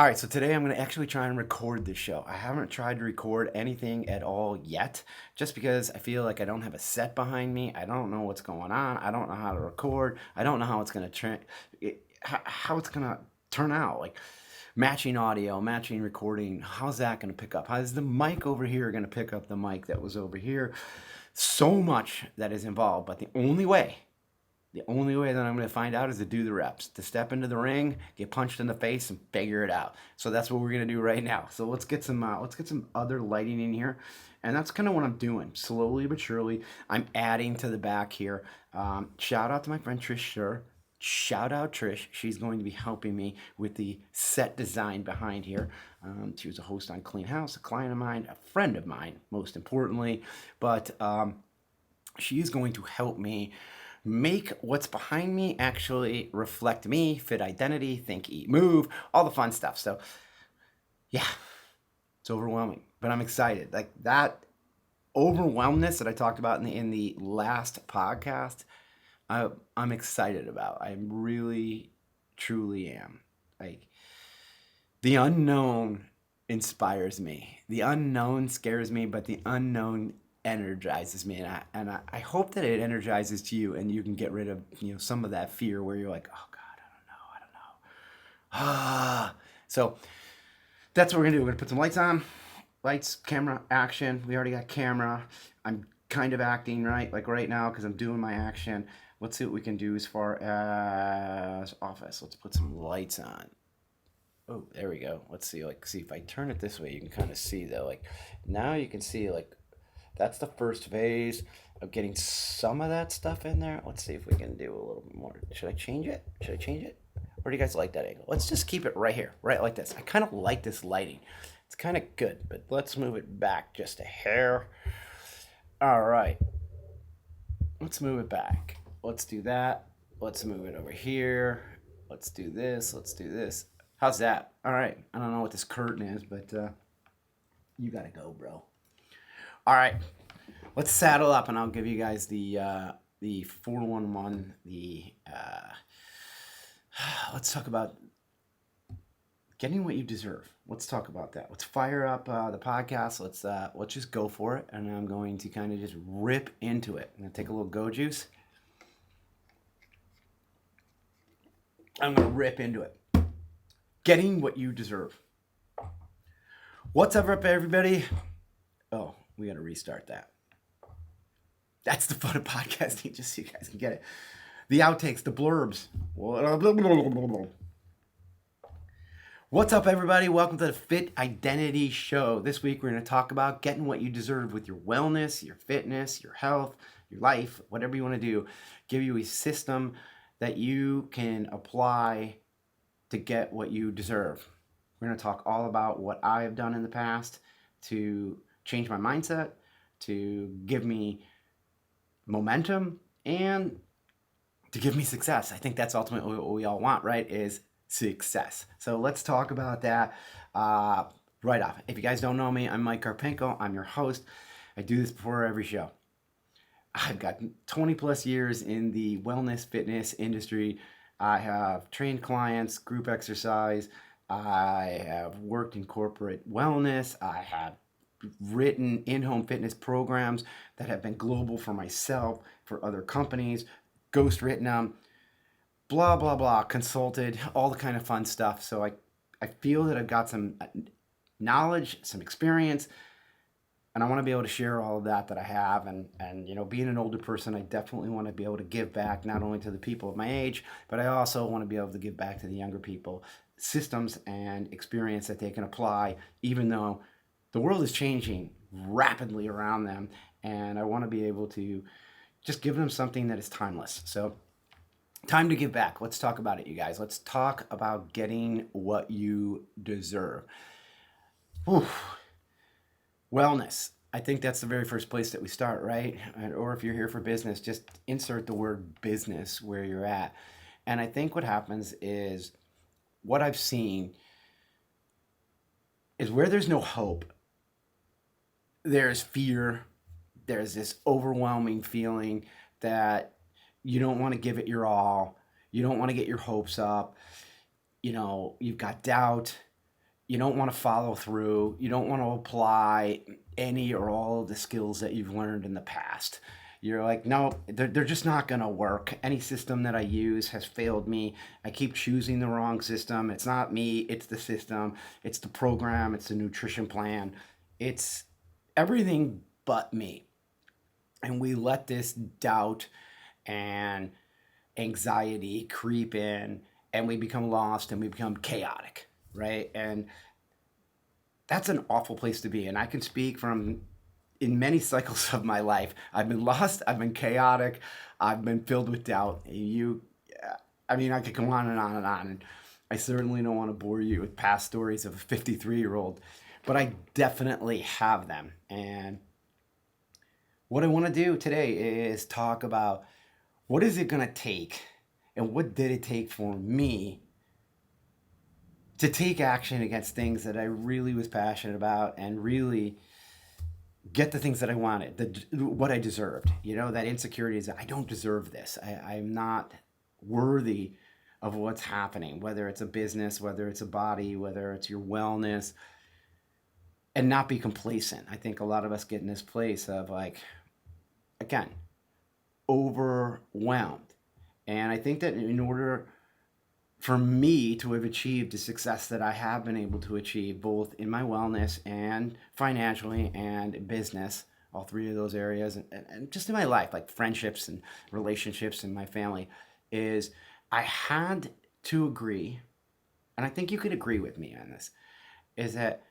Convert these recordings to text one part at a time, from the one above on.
All right, so today I'm going to actually try and record this show. I haven't tried to record anything at all yet, just because I feel like I don't have a set behind me. I don't know what's going on. I don't know how to record. I don't know how it's going to how it's going to turn out. Like matching audio, matching recording. How's that going to pick up? How's the mic over here going to pick up the mic that was over here? So much that is involved, but the only way that I'm going to find out is to do the reps, to step into the ring, get punched in the face, and figure it out. So that's what we're going to do right now. So let's get some other lighting in here, and that's kind of what I'm doing, slowly but surely. I'm adding to the back here. Shout out to my friend Trish Sure. Shout out Trish. She's going to be helping me with the set design behind here. She was a host on Clean House, a client of mine, a friend of mine, most importantly. But she is going to help me make what's behind me actually reflect me, fit identity, think, eat, move, all the fun stuff. So, yeah, it's overwhelming, but I'm excited. Like that overwhelmness that I talked about in the last podcast, I'm excited about. I really, truly am. Like the unknown inspires me. The unknown scares me, but the unknown energizes me, and I hope that it energizes you, and you can get rid of some of that fear where you're like, oh God, I don't know. So that's what we're gonna do. We're gonna put some lights on, lights, camera, action. We already got camera. I'm kind of acting right, like right now, because I'm doing my action. Let's see what we can do as far as office. Let's put some lights on. Oh, there we go. Let's see. Like, see if I turn it this way, you can kind of see though. Like, now you can see like that's the first phase of getting some of that stuff in there. Let's see if we can do a little bit more. Should I change it? Should I change it? Or do you guys like that angle? Let's just keep it right here, right like this. I kind of like this lighting. It's kind of good, but let's move it back just a hair. All right. Let's move it back. Let's do that. Let's move it over here. Let's do this. Let's do this. How's that? All right. I don't know what this curtain is, but you got to go, bro. All right. Let's saddle up, and I'll give you guys the 411. Let's talk about getting what you deserve. Let's talk about that. Let's fire up the podcast. Let's just go for it, and I'm going to kind of just rip into it. I'm gonna take a little go juice. I'm gonna rip into it. Getting what you deserve. What's up, everybody? Oh, we got to restart that. That's the fun of podcasting, just so you guys can get it. The outtakes, the blurbs. What's up, everybody? Welcome to the Fit Identity Show. This week, we're going to talk about getting what you deserve with your wellness, your fitness, your health, your life, whatever you want to do. Give you a system that you can apply to get what you deserve. We're going to talk all about what I have done in the past to change my mindset, to give me momentum, and to give me success. I think that's ultimately what we all want, right? Is success. So let's talk about that right off. If you guys don't know me, I'm Mike Karpenko. I'm your host. I do this before every show. I've got 20 plus years in the wellness fitness industry. I have trained clients, group exercise. I have worked in corporate wellness. I have written in-home fitness programs that have been global for myself, for other companies, ghost written them, blah, blah, blah, consulted, all the kind of fun stuff. So I feel that I've got some knowledge, some experience, and I want to be able to share all of that I have. And being an older person, I definitely want to be able to give back not only to the people of my age, but I also want to be able to give back to the younger people, systems and experience that they can apply, even though the world is changing rapidly around them, and I want to be able to just give them something that is timeless. So, time to give back. Let's talk about it, you guys. Let's talk about getting what you deserve. Whew. Wellness. I think that's the very first place that we start, right? Or if you're here for business, just insert the word business where you're at. And I think what happens is, what I've seen is where there's no hope, there's fear. There's this overwhelming feeling that you don't want to give it your all. You don't want to get your hopes up. You've got doubt. You don't want to follow through. You don't want to apply any or all of the skills that you've learned in the past. You're like, no, they're just not going to work. Any system that I use has failed me. I keep choosing the wrong system. It's not me, it's the system, it's the program, it's the nutrition plan, it's everything but me. And we let this doubt and anxiety creep in, and we become lost and we become chaotic, right? And that's an awful place to be. And I can speak from in many cycles of my life. I've been lost, I've been chaotic, I've been filled with doubt. I mean, I could go on and on and on. And I certainly don't want to bore you with past stories of a 53-year-old, but I definitely have them. And what I want to do today is talk about what is it going to take and what did it take for me to take action against things that I really was passionate about and really get the things that I wanted, what I deserved. You know, that insecurity is I don't deserve this. I'm not worthy of what's happening, whether it's a business, whether it's a body, whether it's your wellness, and not be complacent. I think a lot of us get in this place of like, again, overwhelmed. And I think that in order for me to have achieved the success that I have been able to achieve, both in my wellness and financially and business, all three of those areas, and just in my life, like friendships and relationships and my family, is I had to agree, and I think you could agree with me on this, is that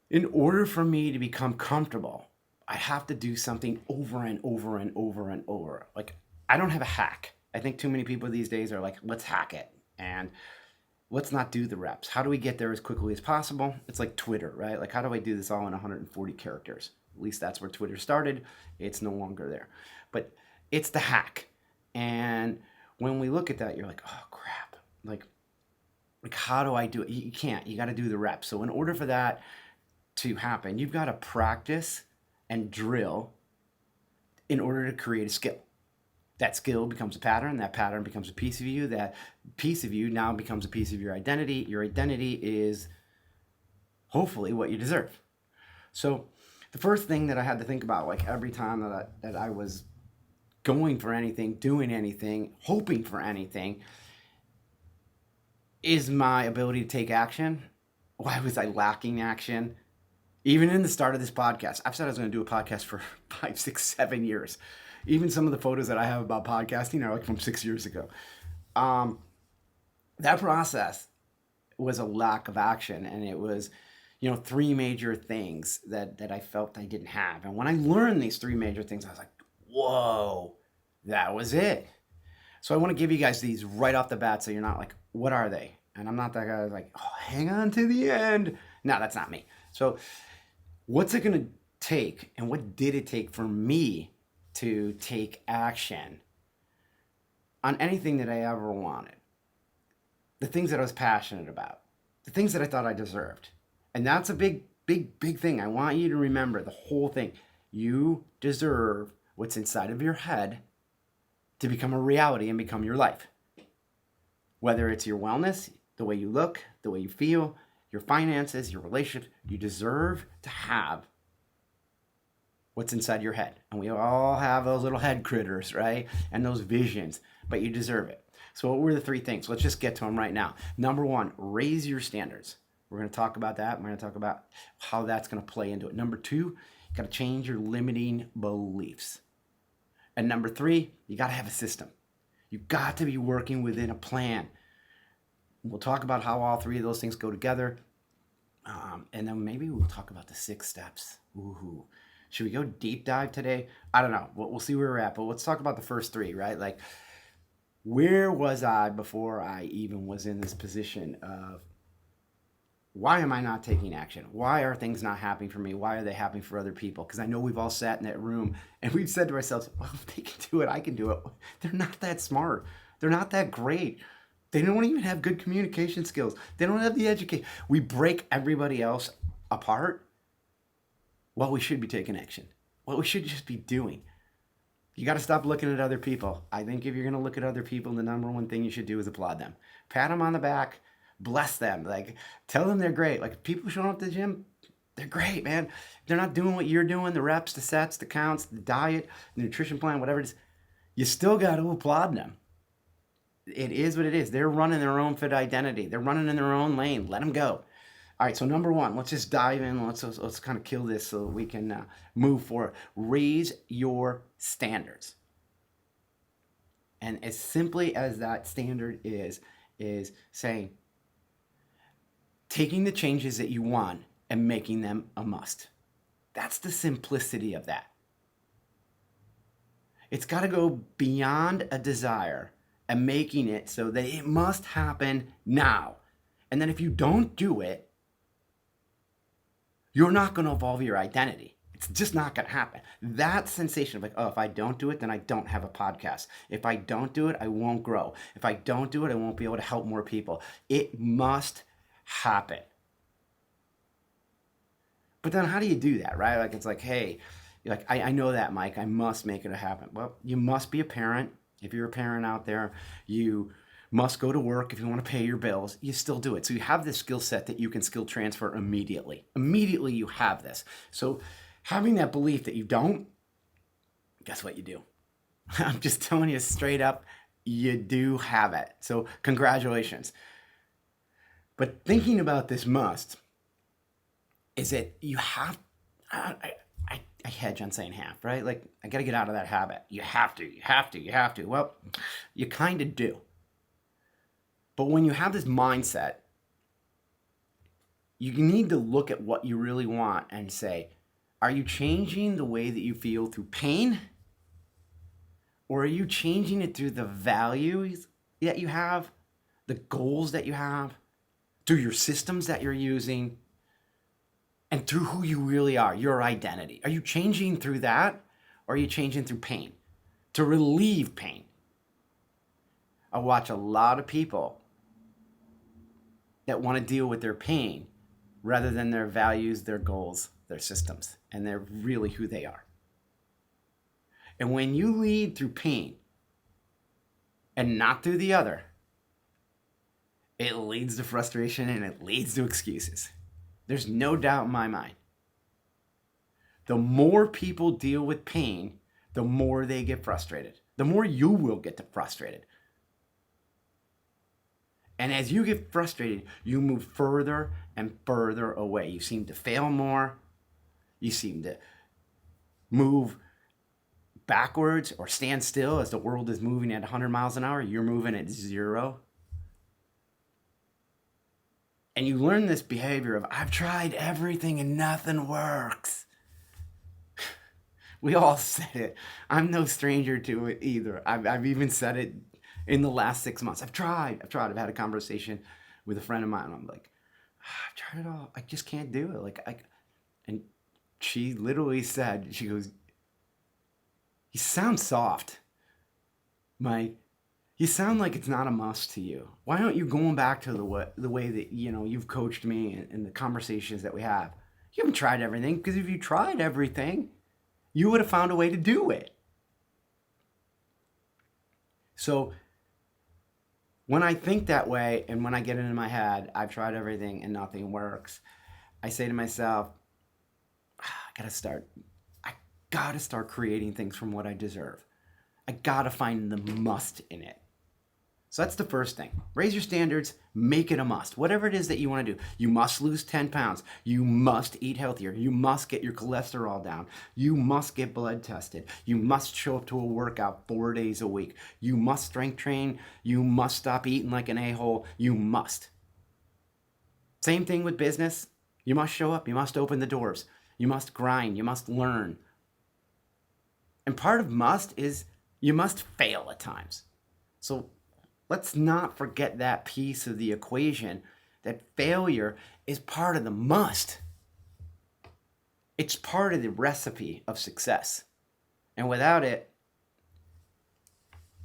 in order for me to become comfortable, I have to do something over and over and over and over. Like, I don't have a hack. I think too many people these days are like, let's hack it. And let's not do the reps. How do we get there as quickly as possible? It's like Twitter, right? Like, how do I do this all in 140 characters? At least that's where Twitter started. It's no longer there. But it's the hack. And when we look at that, you're like, oh, crap. Like how do I do it? You can't. You got to do the reps. So in order for that to happen, you've got to practice and drill in order to create a skill. That skill becomes a pattern. That pattern becomes a piece of you. That piece of you now becomes a piece of your identity. Your identity is hopefully what you deserve. So the first thing that I had to think about, like every time that I was going for anything, doing anything, hoping for anything, is my ability to take action. Why was I lacking action? Even in the start of this podcast, I've said I was going to do a podcast for 5, 6, 7 years. Even some of the photos that I have about podcasting are like from 6 years ago. That process was a lack of action, and it was, you know, 3 major things that I felt I didn't have. And when I learned these 3 major things, I was like, whoa, that was it. So I want to give you guys these right off the bat so you're not like, what are they? And I'm not that guy like, oh, hang on to the end. No, that's not me. So what's it going to take, and what did it take for me to take action on anything that I ever wanted? The things that I was passionate about, the things that I thought I deserved. And that's a big, big, big thing. I want you to remember the whole thing. You deserve what's inside of your head to become a reality and become your life. Whether it's your wellness, the way you look, the way you feel, your finances, your relationships, you deserve to have what's inside your head. And we all have those little head critters, right? And those visions, but you deserve it. So what were the 3 things? Let's just get to them right now. Number 1, raise your standards. We're going to talk about that. We're going to talk about how that's going to play into it. Number 2, you got to change your limiting beliefs. And number 3, you got to have a system. You got to be working within a plan. We'll talk about how all 3 of those things go together. And then maybe we'll talk about the 6 steps. Ooh. Should we go deep dive today? I don't know. We'll see where we're at. But let's talk about the first 3, right? Like, where was I before I even was in this position of why am I not taking action? Why are things not happening for me? Why are they happening for other people? Because I know we've all sat in that room and we've said to ourselves, well, if they can do it, I can do it. They're not that smart. They're not that great. They don't even have good communication skills. They don't have the education. We break everybody else apart while we should be taking action. What we should just be doing. You got to stop looking at other people. I think if you're going to look at other people, the number one thing you should do is applaud them. Pat them on the back. Bless them. Like, tell them they're great. Like, people showing up to the gym, they're great, man. They're not doing what you're doing, the reps, the sets, the counts, the diet, the nutrition plan, whatever it is. You still got to applaud them. It is what it is. They're running their own fit identity. They're running in their own lane. Let them go. All right, so number one, let's just dive in. Let's kind of kill this so we can move forward. Raise your standards. And as simply as that standard is saying, taking the changes that you want and making them a must. That's the simplicity of that. It's got to go beyond a desire and making it so that it must happen now. And then if you don't do it, you're not going to evolve your identity. It's just not going to happen. That sensation of like, oh, if I don't do it, then I don't have a podcast. If I don't do it, I won't grow. If I don't do it, I won't be able to help more people. It must happen. But then how do you do that, right? Like, it's like, hey, like, I know that, Mike. I must make it happen. Well, you must be a parent. If you're a parent out there, you must go to work. If you want to pay your bills, you still do it. So you have this skill set that you can skill transfer immediately. Immediately you have this. So having that belief that you don't, guess what you do? I'm just telling you straight up, you do have it. So congratulations. But thinking about this must is that you have, I hedge on saying have, right? Like, I got to get out of that habit. You have to. Well, you kind of do. But when you have this mindset, you need to look at what you really want and say, are you changing the way that you feel through pain? Or are you changing it through the values that you have, the goals that you have, through your systems that you're using, and through who you really are, your identity? Are you changing through that, or are you changing through pain? To relieve pain. I watch a lot of people that want to deal with their pain rather than their values, their goals, their systems, and they're really who they are. And when you lead through pain and not through the other, it leads to frustration and it leads to excuses. There's no doubt in my mind. The more people deal with pain, the more they get frustrated. The more you will get frustrated. And as you get frustrated, you move further and further away. You seem to fail more. You seem to move backwards or stand still as the world is moving at 100 miles an hour. You're moving at 0. And you learn this behavior of, I've tried everything and nothing works. We all said it. I'm no stranger to it either. I've even said it in the last 6 months. I've tried. I've had a conversation with a friend of mine, and I'm like, I've tried it all. I just can't do it. And she literally said, she goes, you sound soft, Mike. You sound like it's not a must to you. Why aren't you going back to the way that you've coached me and the conversations that we have? You haven't tried everything, because if you tried everything, you would have found a way to do it. So when I think that way and when I get into my head, I've tried everything and nothing works, I say to myself, I gotta start creating things from what I deserve. I gotta find the must in it. So that's the first thing. Raise your standards, make it a must. Whatever it is that you want to do. You must lose 10 pounds. You must eat healthier. You must get your cholesterol down. You must get blood tested. You must show up to a workout 4 days a week. You must strength train. You must stop eating like an a-hole. You must. Same thing with business. You must show up. You must open the doors. You must grind. You must learn. And part of must is you must fail at times. So let's not forget that piece of the equation, that failure is part of the must. It's part of the recipe of success. And without it,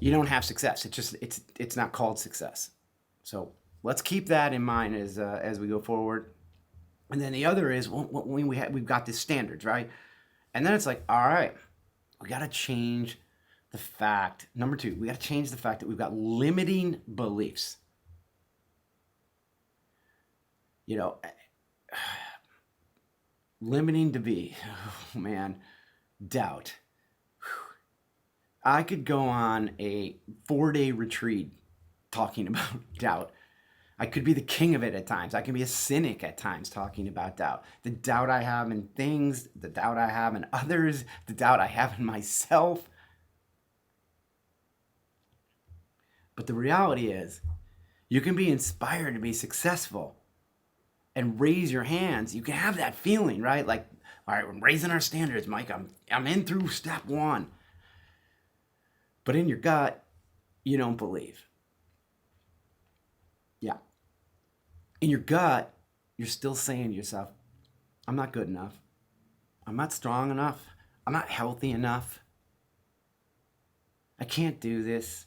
you don't have success. It's not called success. So let's keep that in mind as we go forward. And then the other is when we've got these standards, right? And then it's like, all right, we got to change the fact. Number 2, we got to change the fact that we've got limiting beliefs. You know, limiting to be, oh man, doubt. I could go on a 4-day retreat talking about doubt. I could be the king of it at times. I can be a cynic at times talking about doubt. The doubt I have in things, the doubt I have in others, the doubt I have in myself. But the reality is, you can be inspired to be successful and raise your hands. You can have that feeling, right? Like, all right, we're raising our standards, Mike. I'm in through step one. But in your gut, you don't believe. Yeah. In your gut, you're still saying to yourself, I'm not good enough. I'm not strong enough. I'm not healthy enough. I can't do this.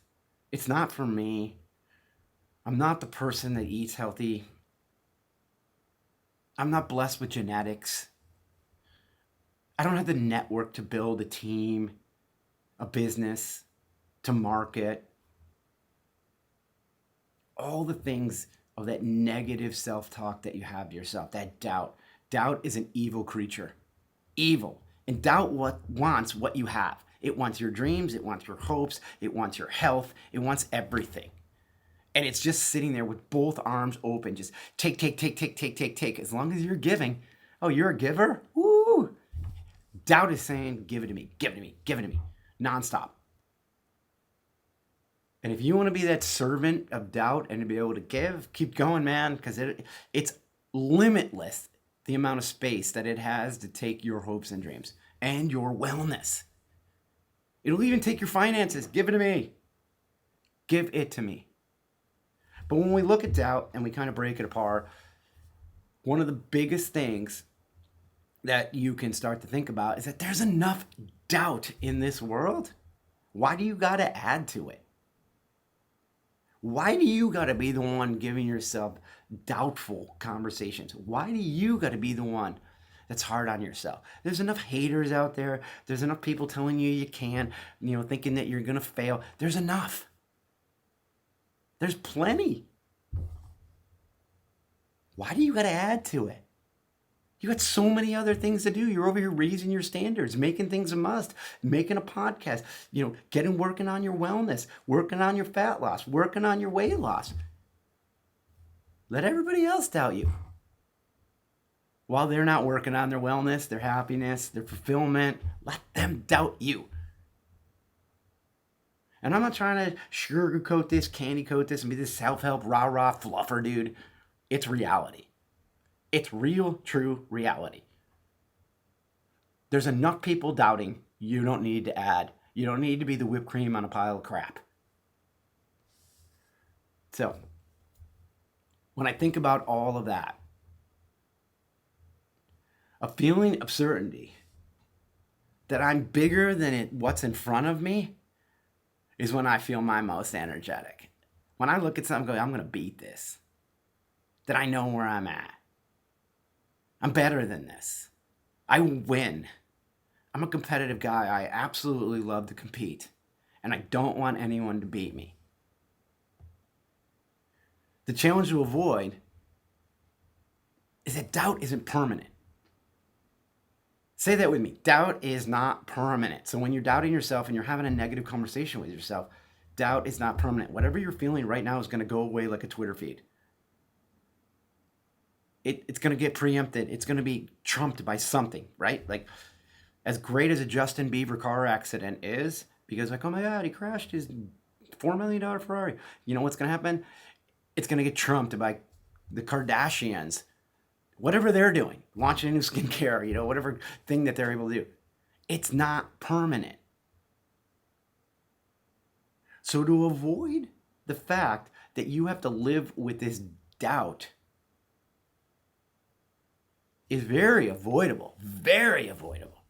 It's not for me. I'm not the person that eats healthy. I'm not blessed with genetics. I don't have the network to build a team, a business, to market. All the things of that negative self-talk that you have to yourself, that doubt. Doubt is an evil creature. Evil. And doubt wants what you have. It wants your dreams, it wants your hopes, it wants your health, it wants everything. And it's just sitting there with both arms open, just take, take, take, take, take, take, take. As long as you're giving. Oh, you're a giver? Woo! Doubt is saying, give it to me, give it to me, give it to me, nonstop. And if you want to be that servant of doubt and to be able to give, keep going, man, because it's limitless, the amount of space that it has to take your hopes and dreams and your wellness. It'll even take your finances. Give it to me. Give it to me. But when we look at doubt and we kind of break it apart, one of the biggest things that you can start to think about is that there's enough doubt in this world. Why do you got to add to it? Why do you got to be the one giving yourself doubtful conversations? Why do you got to be the one that's hard on yourself? There's enough haters out there. There's enough people telling you can't, thinking that you're going to fail. There's enough. There's plenty. Why do you got to add to it? You got so many other things to do. You're over here raising your standards, making things a must, making a podcast, working on your wellness, working on your fat loss, working on your weight loss. Let everybody else doubt you. While they're not working on their wellness, their happiness, their fulfillment, let them doubt you. And I'm not trying to sugarcoat this, candy coat this, and be this self-help, rah-rah fluffer, dude. It's reality. It's real, true reality. There's enough people doubting. You don't need to add. You don't need to be the whipped cream on a pile of crap. So, when I think about all of that, a feeling of certainty that I'm bigger than what's in front of me is when I feel my most energetic. When I look at something and go, I'm going to beat this. That I know where I'm at. I'm better than this. I win. I'm a competitive guy. I absolutely love to compete. And I don't want anyone to beat me. The challenge to avoid is that doubt isn't permanent. Say that with me. Doubt is not permanent. So when you're doubting yourself and you're having a negative conversation with yourself, doubt is not permanent. Whatever you're feeling right now is going to go away like a Twitter feed. It's going to get preempted. It's going to be trumped by something, right? Like, as great as a Justin Bieber car accident is, because oh my God, he crashed his $4 million Ferrari. You know what's going to happen? It's going to get trumped by the Kardashians, whatever they're doing, launching a new skincare, whatever thing that they're able to do. It's not permanent. So to avoid the fact that you have to live with this doubt is very avoidable, very avoidable.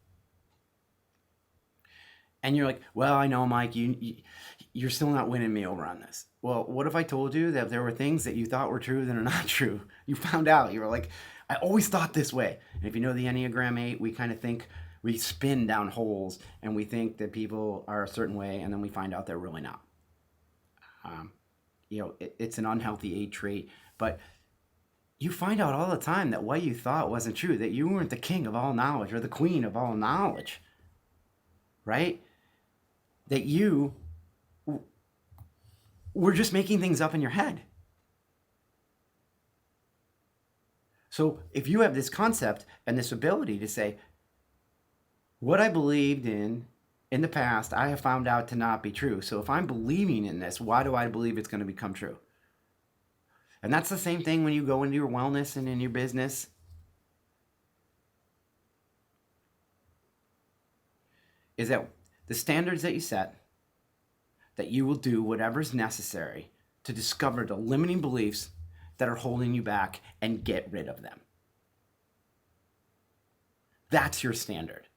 And you're like, well, I know, Mike, you're still not winning me over on this. Well, what if I told you that there were things that you thought were true that are not true? You found out. You were like, I always thought this way. And if you know the Enneagram 8, we kind of think, we spin down holes and we think that people are a certain way, and then we find out they're really not. It's an unhealthy 8 trait, but you find out all the time that what you thought wasn't true, that you weren't the king of all knowledge or the queen of all knowledge, right? That you were just making things up in your head. So if you have this concept and this ability to say, what I believed in the past, I have found out to not be true. So if I'm believing in this, why do I believe it's going to become true? And that's the same thing when you go into your wellness and in your business. Is that the standards that you set, that you will do whatever's necessary to discover the limiting beliefs that are holding you back and get rid of them. That's your standard.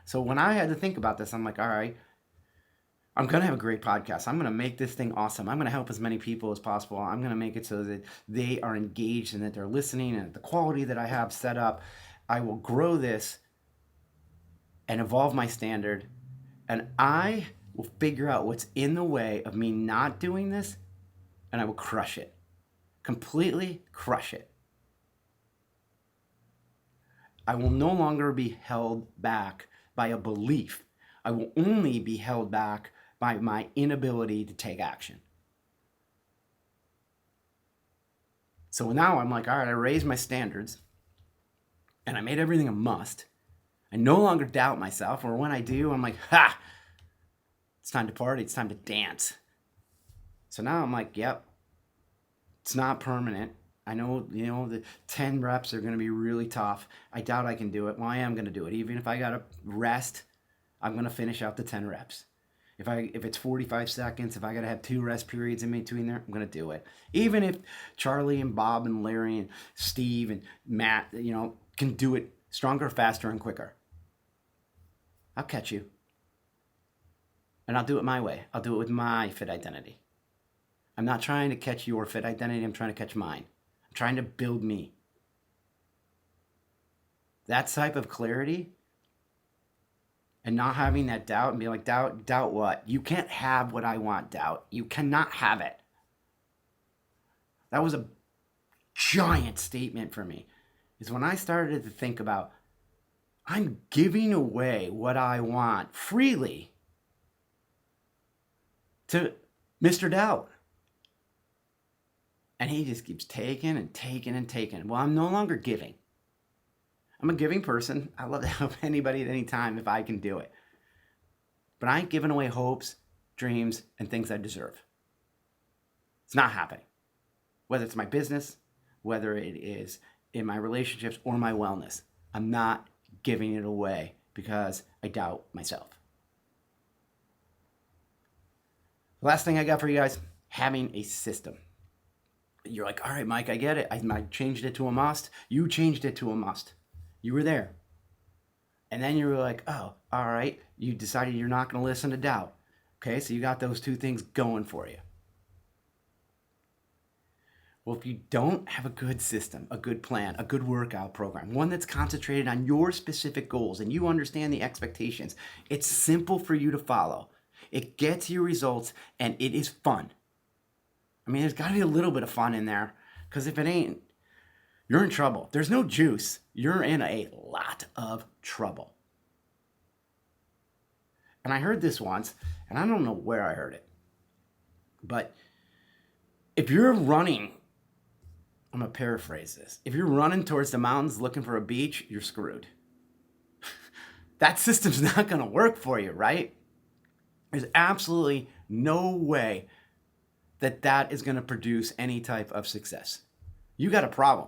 So when I had to think about this, I'm like, all right, I'm going to have a great podcast. I'm going to make this thing awesome. I'm going to help as many people as possible. I'm going to make it so that they are engaged and that they're listening, and the quality that I have set up, I will grow this and evolve my standard, and I will figure out what's in the way of me not doing this, and I will crush it. Completely crush it. I will no longer be held back by a belief. I will only be held back by my inability to take action. So now I'm like, all right, I raised my standards and I made everything a must. I no longer doubt myself, or when I do, I'm like, ha, it's time to party, it's time to dance. So now I'm like, yep, it's not permanent. I know, the 10 reps are going to be really tough. I doubt I can do it. Well, I am going to do it. Even if I got to rest, I'm going to finish out the 10 reps. If it's 45 seconds, if I got to have 2 rest periods in between there, I'm going to do it. Even if Charlie and Bob and Larry and Steve and Matt, can do it stronger, faster, and quicker, I'll catch you. And I'll do it my way. I'll do it with my fit identity. I'm not trying to catch your fit identity. I'm trying to catch mine. I'm trying to build me. That type of clarity and not having that doubt and being like, doubt what? You can't have what I want, doubt. You cannot have it. That was a giant statement for me. Is when I started to think about, I'm giving away what I want freely to Mr. Doubt. And he just keeps taking and taking and taking. Well, I'm no longer giving. I'm a giving person. I love to help anybody at any time if I can do it. But I ain't giving away hopes, dreams, and things I deserve. It's not happening. Whether it's my business, whether it is in my relationships or my wellness, I'm not giving it away because I doubt myself. The last thing I got for you guys, having a system. You're like, all right, Mike, I get it. I changed it to a must. You changed it to a must. You were there. And then you were like, oh, all right. You decided you're not going to listen to doubt. Okay, so you got those 2 things going for you. Well, if you don't have a good system, a good plan, a good workout program, one that's concentrated on your specific goals and you understand the expectations, it's simple for you to follow. It gets you results and it is fun. I mean, there's got to be a little bit of fun in there, because if it ain't, you're in trouble. There's no juice. You're in a lot of trouble. And I heard this once, and I don't know where I heard it, but if you're running, I'm going to paraphrase this. If you're running towards the mountains looking for a beach, you're screwed. That system's not going to work for you, right? There's absolutely no way that is going to produce any type of success. You got a problem.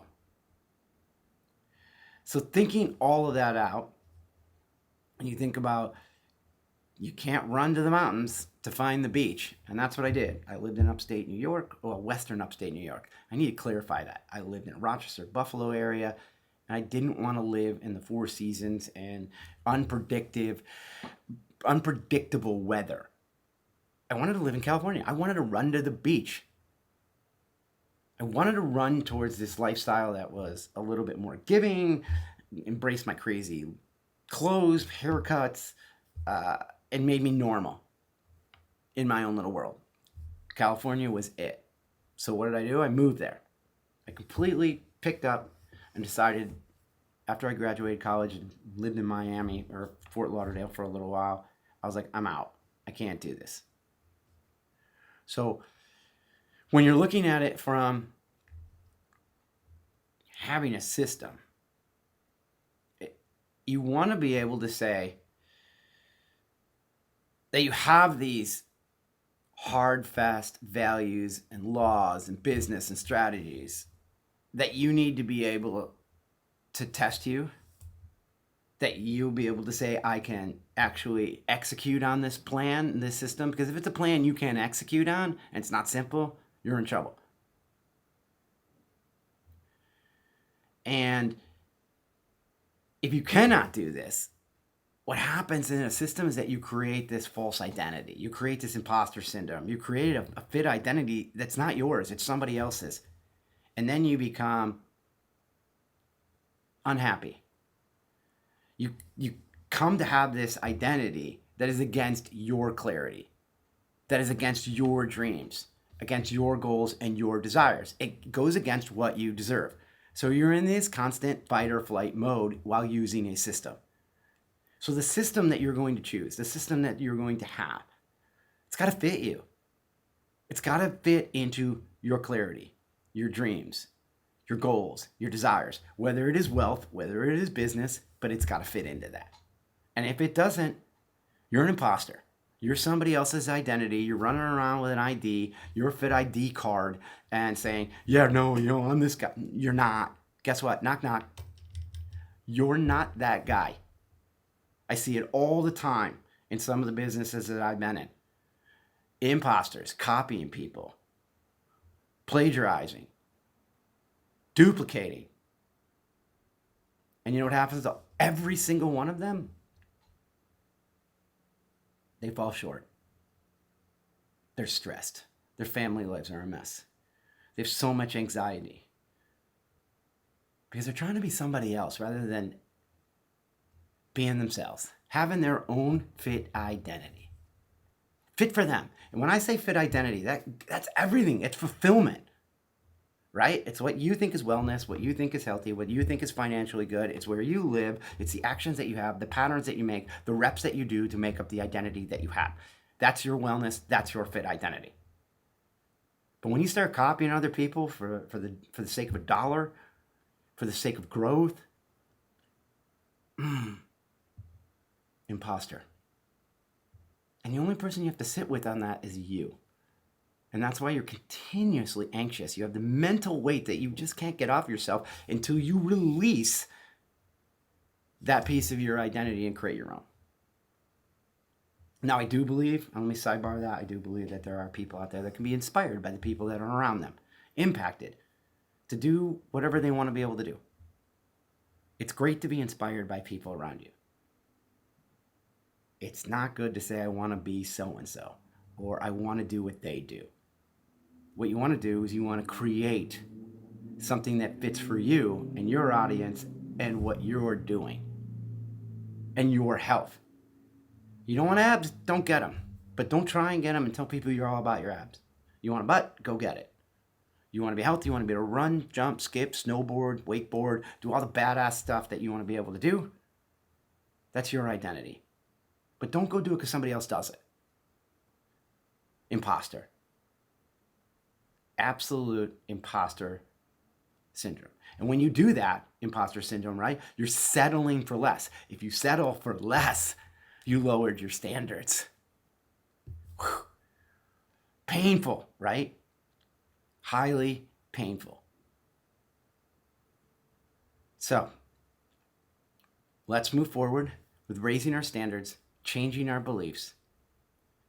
So thinking all of that out, and you think about, you can't run to the mountains to find the beach. And that's what I did. I lived in upstate New York, well, western upstate New York. I need to clarify that. I lived in Rochester, Buffalo area, and I didn't want to live in the 4 seasons and unpredictable weather. I wanted to live in California. I wanted to run to the beach. I wanted to run towards this lifestyle that was a little bit more giving, embrace my crazy clothes, haircuts, and made me normal in my own little world. California was it. So what did I do? I moved there. I completely picked up and decided after I graduated college and lived in Miami or Fort Lauderdale for a little while, I was like, I'm out. I can't do this. So when you're looking at it from having a system, you want to be able to say that you have these hard, fast values and laws and business and strategies that you need to be able to test you, that you'll be able to say, I can actually execute on this plan, this system. Because if it's a plan you can't execute on and it's not simple, you're in trouble. And if you cannot do this, what happens in a system is that you create this false identity. You create this imposter syndrome. You create a fit identity that's not yours, it's somebody else's. And then you become unhappy. You come to have this identity that is against your clarity, that is against your dreams, against your goals and your desires. It goes against what you deserve. So you're in this constant fight or flight mode while using a system. So the system that you're going to choose, the system that you're going to have, it's got to fit you. It's got to fit into your clarity, your dreams, your goals, your desires, whether it is wealth, whether it is business, but it's got to fit into that. And if it doesn't, you're an imposter. You're somebody else's identity. You're running around with an ID, your fit ID card, and saying, yeah, no, I'm this guy. You're not. Guess what? Knock, knock. You're not that guy. I see it all the time in some of the businesses that I've been in. Imposters, copying people, plagiarizing, duplicating. And you know what happens to every single one of them? They fall short. They're stressed. Their family lives are a mess. They have so much anxiety because they're trying to be somebody else rather than being themselves, having their own fit identity. Fit for them. And when I say fit identity, that's everything. It's fulfillment, right? It's what you think is wellness, what you think is healthy, what you think is financially good. It's where you live. It's the actions that you have, the patterns that you make, the reps that you do to make up the identity that you have. That's your wellness. That's your fit identity. But when you start copying other people for the sake of a dollar, for the sake of growth, imposter. And the only person you have to sit with on that is you. And that's why you're continuously anxious. You have the mental weight that you just can't get off yourself until you release that piece of your identity and create your own. Now, I do believe, and let me sidebar that, I do believe that there are people out there that can be inspired by the people that are around them, impacted to do whatever they want to be able to do. It's great to be inspired by people around you. It's not good to say, I want to be so-and-so, or I want to do what they do. What you want to do is you want to create something that fits for you and your audience and what you're doing and your health. You don't want abs? Don't get them. But don't try and get them and tell people you're all about your abs. You want a butt? Go get it. You want to be healthy? You want to be able to run, jump, skip, snowboard, wakeboard, do all the badass stuff that you want to be able to do? That's your identity. But don't go do it because somebody else does it. Imposter. Absolute imposter syndrome. And when you do that, imposter syndrome, right, you're settling for less. If you settle for less, you lowered your standards. Whew. Painful, right? Highly painful. So, let's move forward with raising our standards, changing our beliefs,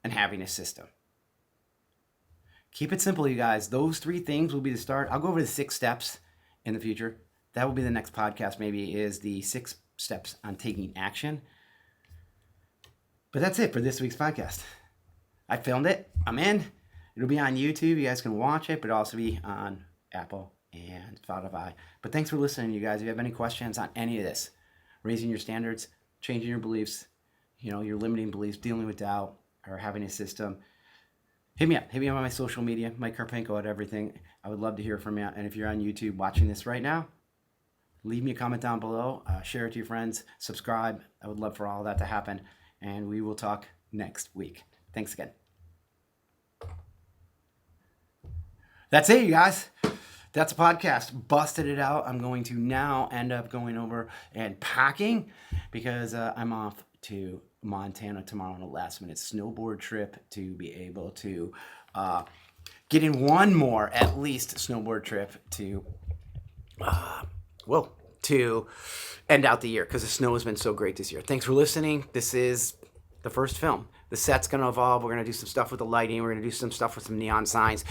and having a system. Keep it simple, you guys. Those 3 things will be the start. I'll go over the 6 steps in the future. That will be the next podcast, maybe, is the 6 steps on taking action. But that's it for this week's podcast. I filmed it. I'm in. It'll be on YouTube. You guys can watch it, but it'll also be on Apple and Spotify. But thanks for listening, you guys. If you have any questions on any of this, raising your standards, changing your beliefs, your limiting beliefs, dealing with doubt, or having a system, Hit me up on my social media, Mike Karpenko at everything. I would love to hear from you. And if you're on YouTube watching this right now, leave me a comment down below, share it to your friends, subscribe. I would love for all of that to happen. And we will talk next week. Thanks again. That's it, you guys. That's a podcast. Busted it out. I'm going to now end up going over and packing because I'm off to Montana tomorrow on a last minute snowboard trip to be able to get in one more at least snowboard trip to to end out the year because the snow has been so great this year. Thanks for listening. This is the first film. The set's going to evolve. We're going to do some stuff with the lighting. We're going to do some stuff with some neon signs.